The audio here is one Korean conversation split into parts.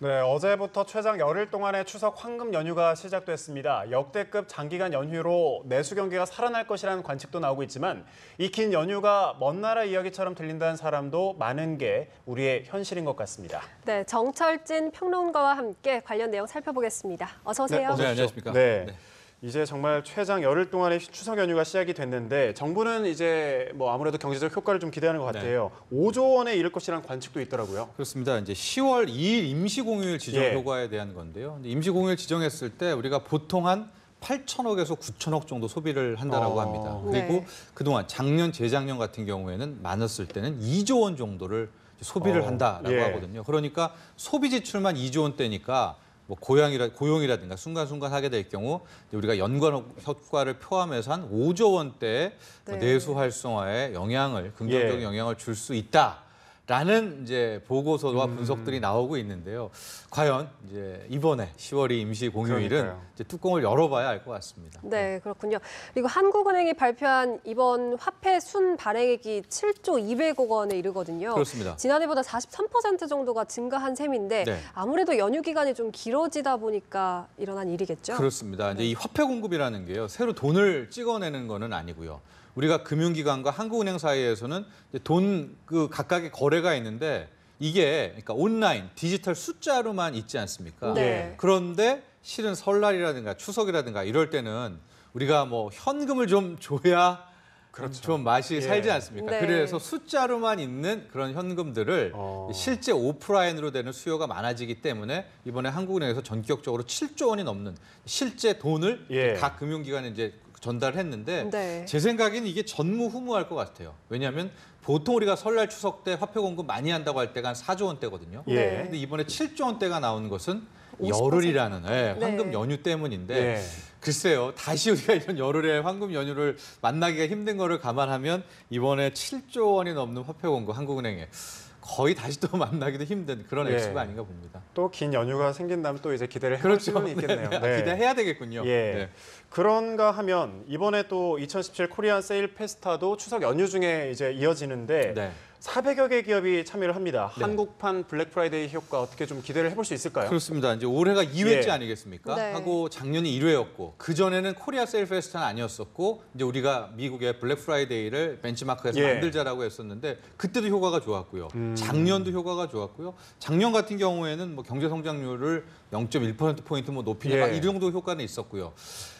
네, 어제부터 최장 열흘 동안의 추석 황금 연휴가 시작됐습니다. 역대급 장기간 연휴로 내수 경기가 살아날 것이라는 관측도 나오고 있지만 이 긴 연휴가 먼 나라 이야기처럼 들린다는 사람도 많은 게 우리의 현실인 것 같습니다. 네, 정철진 평론가와 함께 관련 내용 살펴보겠습니다. 어서 오세요. 네, 안녕하십니까. 네. 네. 이제 정말 최장 열흘 동안의 추석 연휴가 시작이 됐는데 정부는 이제 아무래도 경제적 효과를 좀 기대하는 것 같아요. 5조 원에 이를 것이라는 관측도 있더라고요. 그렇습니다. 이제 10월 2일 임시공휴일 지정 효과에 대한 건데요. 임시공휴일 지정했을 때 우리가 보통 한 8천억에서 9천억 정도 소비를 한다라고 합니다. 그리고 네. 그동안 작년, 재작년 같은 경우에는 많았을 때는 2조 원 정도를 소비를 한다라고 하거든요. 그러니까 소비 지출만 2조 원대니까 뭐 고용이라든가 순간순간 하게 될 경우 우리가 연관 효과를 포함해서 한 5조 원대의 네. 내수 활성화에 긍정적인 영향을 줄 수 있다라는 이제 보고서와 분석들이 나오고 있는데요. 과연 이제 이번에 10월이 임시 공휴일은 이제 뚜껑을 열어봐야 알 것 같습니다. 네, 그렇군요. 그리고 한국은행이 발표한 이번 화폐 순 발행액이 7조 200억 원에 이르거든요. 그렇습니다. 지난해보다 43% 정도가 증가한 셈인데 네. 아무래도 연휴 기간이 좀 길어지다 보니까 일어난 일이겠죠? 그렇습니다. 이제 이 화폐 공급이라는 게요. 새로 돈을 찍어내는 거는 아니고요. 우리가 금융기관과 한국은행 사이에서는 돈 각각의 거래가 있는데 이게 그러니까 온라인, 디지털 숫자로만 있지 않습니까? 네. 그런데 실은 설날이라든가 추석이라든가 이럴 때는 우리가 뭐 현금을 좀 줘야 좀 맛이 살지 않습니까? 네. 그래서 숫자로만 있는 그런 현금들을 실제 오프라인으로 되는 수요가 많아지기 때문에 이번에 한국은행에서 전격적으로 7조 원이 넘는 실제 돈을 각 금융기관에 이제 전달했는데 네. 제 생각에는 이게 전무후무할 것 같아요. 왜냐하면 보통 우리가 설날 추석 때 화폐 공급 많이 한다고 할 때가 한 4조 원대거든요. 네. 근데 이번에 7조 원대가 나오는 것은 50%. 열흘이라는 네. 황금 연휴 때문인데 글쎄요. 다시 우리가 이런 열흘에 황금 연휴를 만나기가 힘든 거를 감안하면 이번에 7조 원이 넘는 화폐 공급 한국은행에 거의 다시 또 만나기도 힘든 그런 액수가 아닌가 봅니다. 또 긴 연휴가 생긴다면 또 이제 기대를 해볼 수는 있겠네요. 기대해야 되겠군요. 네. 그런가 하면 이번에 또 2017 코리안 세일 페스타도 추석 연휴 중에 이제 이어지는데 400여 개 기업이 참여를 합니다. 한국판 블랙 프라이데이 효과 어떻게 좀 기대를 해볼 수 있을까요? 그렇습니다. 이제 올해가 2회째 아니겠습니까? 네. 하고 작년이 1회였고 그 전에는 코리아 세일 페스타는 아니었었고 이제 우리가 미국의 블랙 프라이데이를 벤치마크해서 만들자라고 했었는데 그때도 효과가 좋았고요. 작년도 효과가 좋았고요. 작년 같은 경우에는 뭐 경제 성장률을 0.1%포인트 뭐 높이냐 막 이 정도 효과는 있었고요.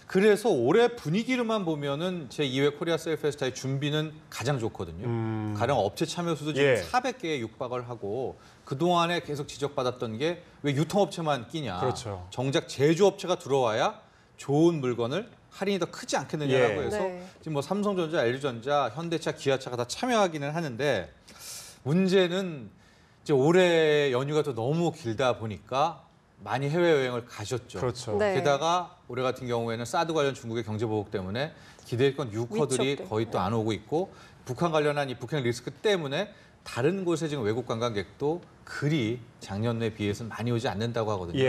그래서 올해 분위기로만 보면은 제2회 코리아 세일 페스타의 준비는 가장 좋거든요. 가령 업체 참여 수도 지금 400개에 육박을 하고 그동안에 계속 지적받았던 게 왜 유통업체만 끼냐. 그렇죠. 정작 제조업체가 들어와야 좋은 물건을 할인이 더 크지 않겠느냐라고 해서 지금 뭐 삼성전자, LG전자, 현대차, 기아차가 다 참여하기는 하는데 문제는 이제 올해 연휴가 또 너무 길다 보니까 많이 해외여행을 가셨죠. 그렇죠. 네. 게다가 올해 같은 경우에는 사드 관련 중국의 경제 보복 때문에 기대했던 유커들이 위축돼. 거의 또 안 오고 있고 북한 관련한 이 북핵 리스크 때문에 다른 곳에 지금 외국 관광객도 그리 작년에 비해서는 많이 오지 않는다고 하거든요.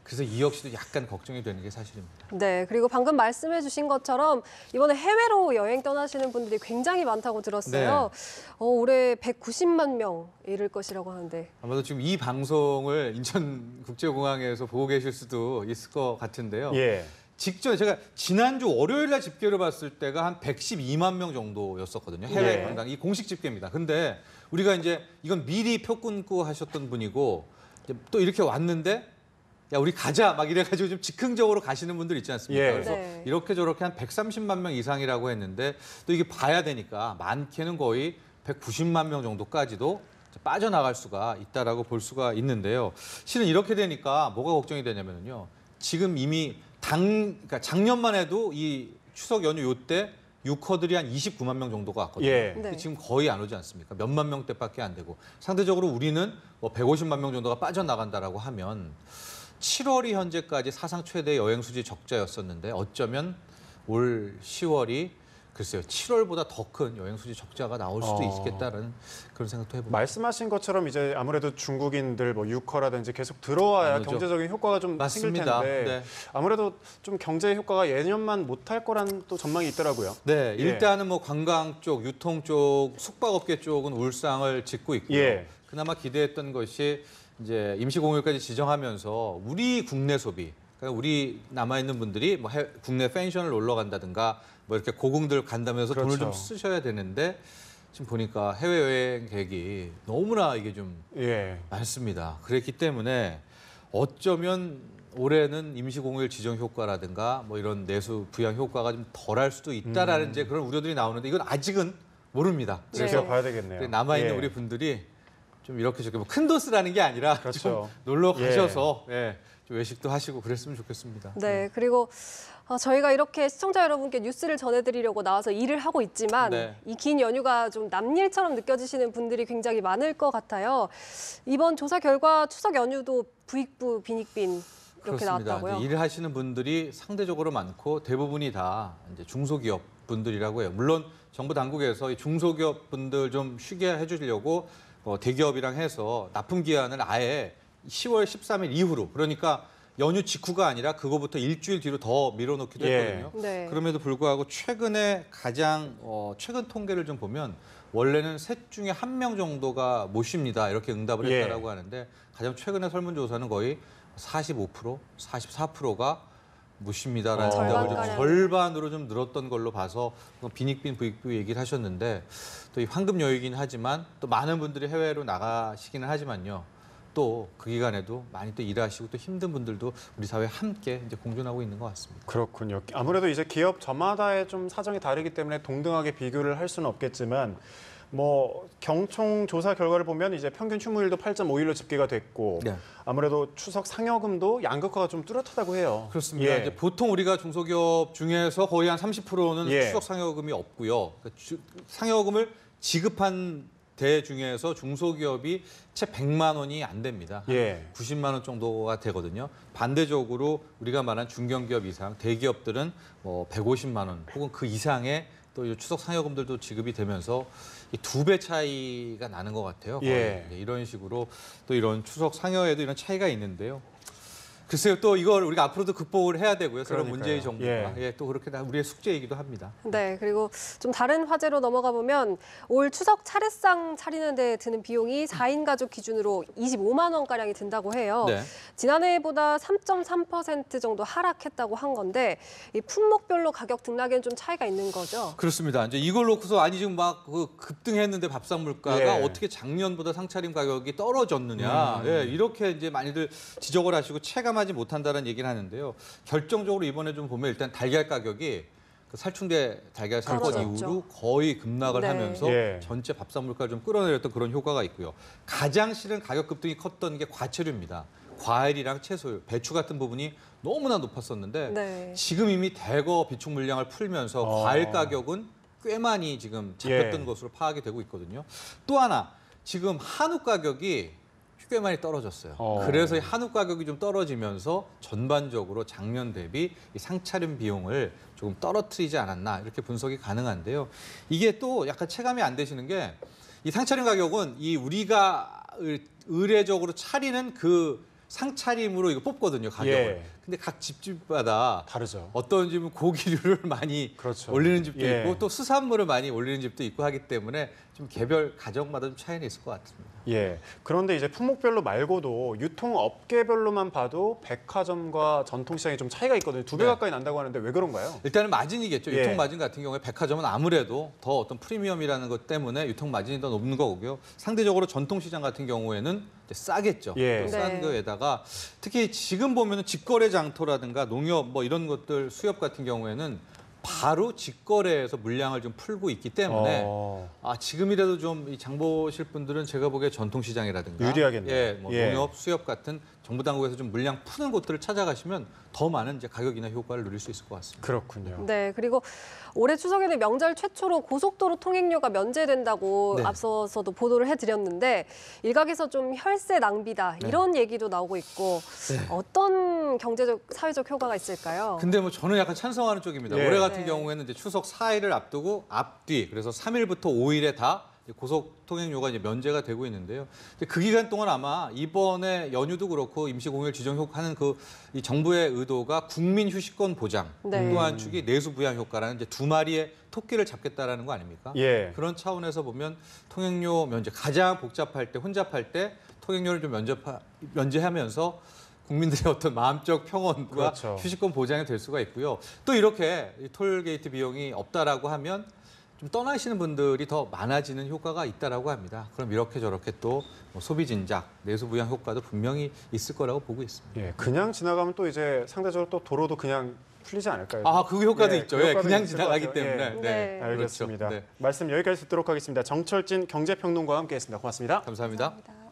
그래서 이 역시도 약간 걱정이 되는 게 사실입니다. 네, 그리고 방금 말씀해 주신 것처럼 이번에 해외로 여행 떠나시는 분들이 굉장히 많다고 들었어요. 올해 190만 명 이를 것이라고 하는데. 아마도 지금 이 방송을 인천국제공항에서 보고 계실 수도 있을 것 같은데요. 직전 제가 지난주 월요일 날 집계를 봤을 때가 한 112만 명 정도였었거든요. 해외 관광. 이 공식 집계입니다. 근데 우리가 이제 이건 미리 표 끊고 하셨던 분이고 이제 또 이렇게 왔는데 야 우리 가자 막 이래가지고 좀 즉흥적으로 가시는 분들 있지 않습니까? 그래서 이렇게 저렇게 한 130만 명 이상이라고 했는데 또 이게 봐야 되니까 많게는 거의 190만 명 정도까지도 빠져나갈 수가 있다라고 볼 수가 있는데요. 실은 이렇게 되니까 뭐가 걱정이 되냐면요. 지금 이미 그러니까 작년만 해도 이 추석 연휴 요때 유커들이 한 29만 명 정도가 왔거든요. 근데 지금 거의 안 오지 않습니까? 몇만 명대밖에 안 되고 상대적으로 우리는 뭐 150만 명 정도가 빠져나간다라고 하면 7월이 현재까지 사상 최대 여행 수지 적자였었는데 어쩌면 올 10월이 글쎄요 7월보다 더 큰 여행 수지 적자가 나올 수도 있겠다라는 그런 생각도 해봅니다. 말씀하신 것처럼 이제 아무래도 중국인들 뭐 유커라든지 계속 들어와야 경제적인 효과가 좀 생길 텐데 아무래도 좀 경제 효과가 예년만 못할 거라는 또 전망이 있더라고요. 네, 일단은 뭐 관광 쪽, 유통 쪽, 숙박업계 쪽은 울상을 짓고 있고요. 그나마 기대했던 것이 이제 임시공휴일까지 지정하면서 우리 국내 소비, 그러니까 우리 남아 있는 분들이 뭐 국내 펜션을 놀러 간다든가 뭐 이렇게 고궁들 간다면서 그렇죠. 돈을 좀 쓰셔야 되는데 지금 보니까 해외여행 계획이 너무나 이게 좀 예. 많습니다. 그랬기 때문에 어쩌면 올해는 임시공휴일 지정 효과라든가 뭐 이런 내수 부양 효과가 좀 덜할 수도 있다라는 이제 그런 우려들이 나오는데 이건 아직은 모릅니다. 네. 그래서 지켜봐야 되겠네요. 남아 있는 예. 우리 분들이 좀 이렇게 저렇게 뭐 큰 돈 쓰라는 게 아니라 그렇죠. 좀 놀러 가셔서 좀 외식도 하시고 그랬으면 좋겠습니다. 네, 그리고 저희가 이렇게 시청자 여러분께 뉴스를 전해드리려고 나와서 일을 하고 있지만 네. 이 긴 연휴가 좀 남일처럼 느껴지시는 분들이 굉장히 많을 것 같아요. 이번 조사 결과 추석 연휴도 부익부 빈익빈 이렇게 그렇습니다. 나왔다고요. 이제 일을 하시는 분들이 상대적으로 많고 대부분이 다 이제 중소기업 분들이라고 해요. 물론 정부 당국에서 이 중소기업 분들 좀 쉬게 해주려고 대기업이랑 해서 납품 기한을 아예 10월 13일 이후로 그러니까 연휴 직후가 아니라 그거부터 일주일 뒤로 더 밀어놓기도 예. 했거든요. 네. 그럼에도 불구하고 최근에 가장 최근 통계를 좀 보면 원래는 셋 중에 한 명 정도가 못 쉽니다. 이렇게 응답을 예. 했다라고 하는데 가장 최근의 설문조사는 거의 45%, 44%가 못 쉽니다라는 응답을 좀 절반가량. 절반으로 좀 늘었던 걸로 봐서 빈익빈 부익부 얘기를 하셨는데 또 이 황금 여유이긴 하지만 또 많은 분들이 해외로 나가시기는 하지만요. 또 그 기간에도 많이 또 일하시고 또 힘든 분들도 우리 사회에 함께 이제 공존하고 있는 것 같습니다. 그렇군요. 아무래도 이제 기업 저마다의 좀 사정이 다르기 때문에 동등하게 비교를 할 수는 없겠지만 뭐 경총 조사 결과를 보면 이제 평균 휴무일도 8.5일로 집계가 됐고 네. 아무래도 추석 상여금도 양극화가 좀 뚜렷하다고 해요. 그렇습니다. 예. 이제 보통 우리가 중소기업 중에서 거의 한 30%는 예. 추석 상여금이 없고요. 그러니까 상여금을 지급한 대 중에서 중소기업이 채 100만 원이 안 됩니다. 한 예. 90만 원 정도가 되거든요. 반대적으로 우리가 말한 중견기업 이상, 대기업들은 뭐 150만 원 혹은 그 이상의 또 이 추석 상여금들도 지급이 되면서 이 2배 차이가 나는 것 같아요. 거의. 예. 이런 식으로 또 이런 추석 상여에도 이런 차이가 있는데요. 글쎄요, 또 이걸 우리가 앞으로도 극복을 해야 되고요. 새로운 그러니까요. 문재인 정부가 예. 예, 또 그렇게 우리의 숙제이기도 합니다. 네, 그리고 좀 다른 화제로 넘어가 보면 올 추석 차례상 차리는 데 드는 비용이 4인 가족 기준으로 25만 원가량이 든다고 해요. 네. 지난해보다 3.3% 정도 하락했다고 한 건데 이 품목별로 가격 등락에는 좀 차이가 있는 거죠. 그렇습니다. 이제 이걸 놓고서 아니 지금 막 급등했는데 밥상 물가가 예. 어떻게 작년보다 상차림 가격이 떨어졌느냐 예, 이렇게 이제 많이들 지적을 하시고 체감하지 못한다는 얘기를 하는데요. 결정적으로 이번에 좀 보면 일단 달걀 가격이 그 살충제 달걀 사건 떨어졌죠. 이후로 거의 급락을 네. 하면서 예. 전체 전체 밥상 물가를 좀 끌어내렸던 그런 효과가 있고요. 가장 실은 가격 급등이 컸던 게 과채류입니다. 과일이랑 채소, 배추 같은 부분이 너무나 높았었는데 네. 지금 이미 대거 비축 물량을 풀면서 과일 가격은 꽤 많이 지금 잡혔던 예. 것으로 파악이 되고 있거든요. 또 하나 지금 한우 가격이 꽤 많이 떨어졌어요. 그래서 이 한우 가격이 좀 떨어지면서 전반적으로 작년 대비 이 상차림 비용을 조금 떨어뜨리지 않았나 이렇게 분석이 가능한데요. 이게 또 약간 체감이 안 되시는 게 이 상차림 가격은 이 우리가 의례적으로 차리는 그 상차림으로 이거 뽑거든요, 가격을. 예. 근데 각 집집마다 다르죠. 어떤 집은 고기류를 많이 그렇죠. 올리는 집도 예. 있고 또 수산물을 많이 올리는 집도 있고 하기 때문에 좀 개별 가정마다 좀 차이는 있을 것 같습니다. 예. 그런데 이제 품목별로 말고도 유통업계별로만 봐도 백화점과 전통시장이 좀 차이가 있거든요. 2배 네. 가까이 난다고 하는데 왜 그런가요? 일단은 마진이겠죠. 예. 유통 마진 같은 경우에 백화점은 아무래도 더 어떤 프리미엄이라는 것 때문에 유통 마진이 더 높은 거고요. 상대적으로 전통시장 같은 경우에는 이제 싸겠죠. 예. 또 싼 네. 거에다가 특히 지금 보면은 직거래 장터라든가 농협 뭐 이런 것들 수협 같은 경우에는 바로 직거래에서 물량을 좀 풀고 있기 때문에 지금이라도 좀 이 장 보실 분들은 제가 보기에 전통시장이라든가 유리하겠네요. 예, 뭐 예. 농협, 수협 같은 정부 당국에서 좀 물량 푸는 곳들을 찾아가시면 더 많은 이제 가격이나 효과를 누릴 수 있을 것 같습니다. 그렇군요. 네, 그리고 올해 추석에는 명절 최초로 고속도로 통행료가 면제된다고 네. 앞서서도 보도를 해드렸는데 일각에서 좀 혈세 낭비다 이런 얘기도 나오고 있고 어떤 경제적, 사회적 효과가 있을까요? 근데 뭐 저는 약간 찬성하는 쪽입니다. 예. 올해 같은 네. 경우에는 이제 추석 4일을 앞두고 앞뒤 그래서 3일부터 5일에 다 고속 통행료가 이제 면제가 되고 있는데요. 그 기간 동안 아마 이번에 연휴도 그렇고 임시공휴일 지정하는 이 정부의 의도가 국민 휴식권 보장, 네. 또 한 축이 내수 부양 효과라는 이제 두 마리의 토끼를 잡겠다라는 거 아닙니까? 예. 그런 차원에서 보면 통행료 면제 가장 복잡할 때 혼잡할 때 통행료를 좀 면제하면서 국민들의 어떤 마음적 평온과 그렇죠. 휴식권 보장이 될 수가 있고요. 또 이렇게 이 톨게이트 비용이 없다라고 하면 좀 떠나시는 분들이 더 많아지는 효과가 있다라고 합니다. 그럼 이렇게 저렇게 또뭐 소비 진작, 내수 부양 효과도 분명히 있을 거라고 보고 있습니다. 예, 그냥 지나가면 또 이제 상대적으로 또 도로도 그냥 풀리지 않을까요? 아, 그 효과도 예, 있죠. 그 예, 효과도 그냥 있을 지나가기 것 같아요. 때문에. 예. 네. 알겠습니다. 그렇죠. 네. 말씀 여기까지 듣도록 하겠습니다. 정철진 경제평론가와 함께했습니다. 고맙습니다. 감사합니다. 감사합니다.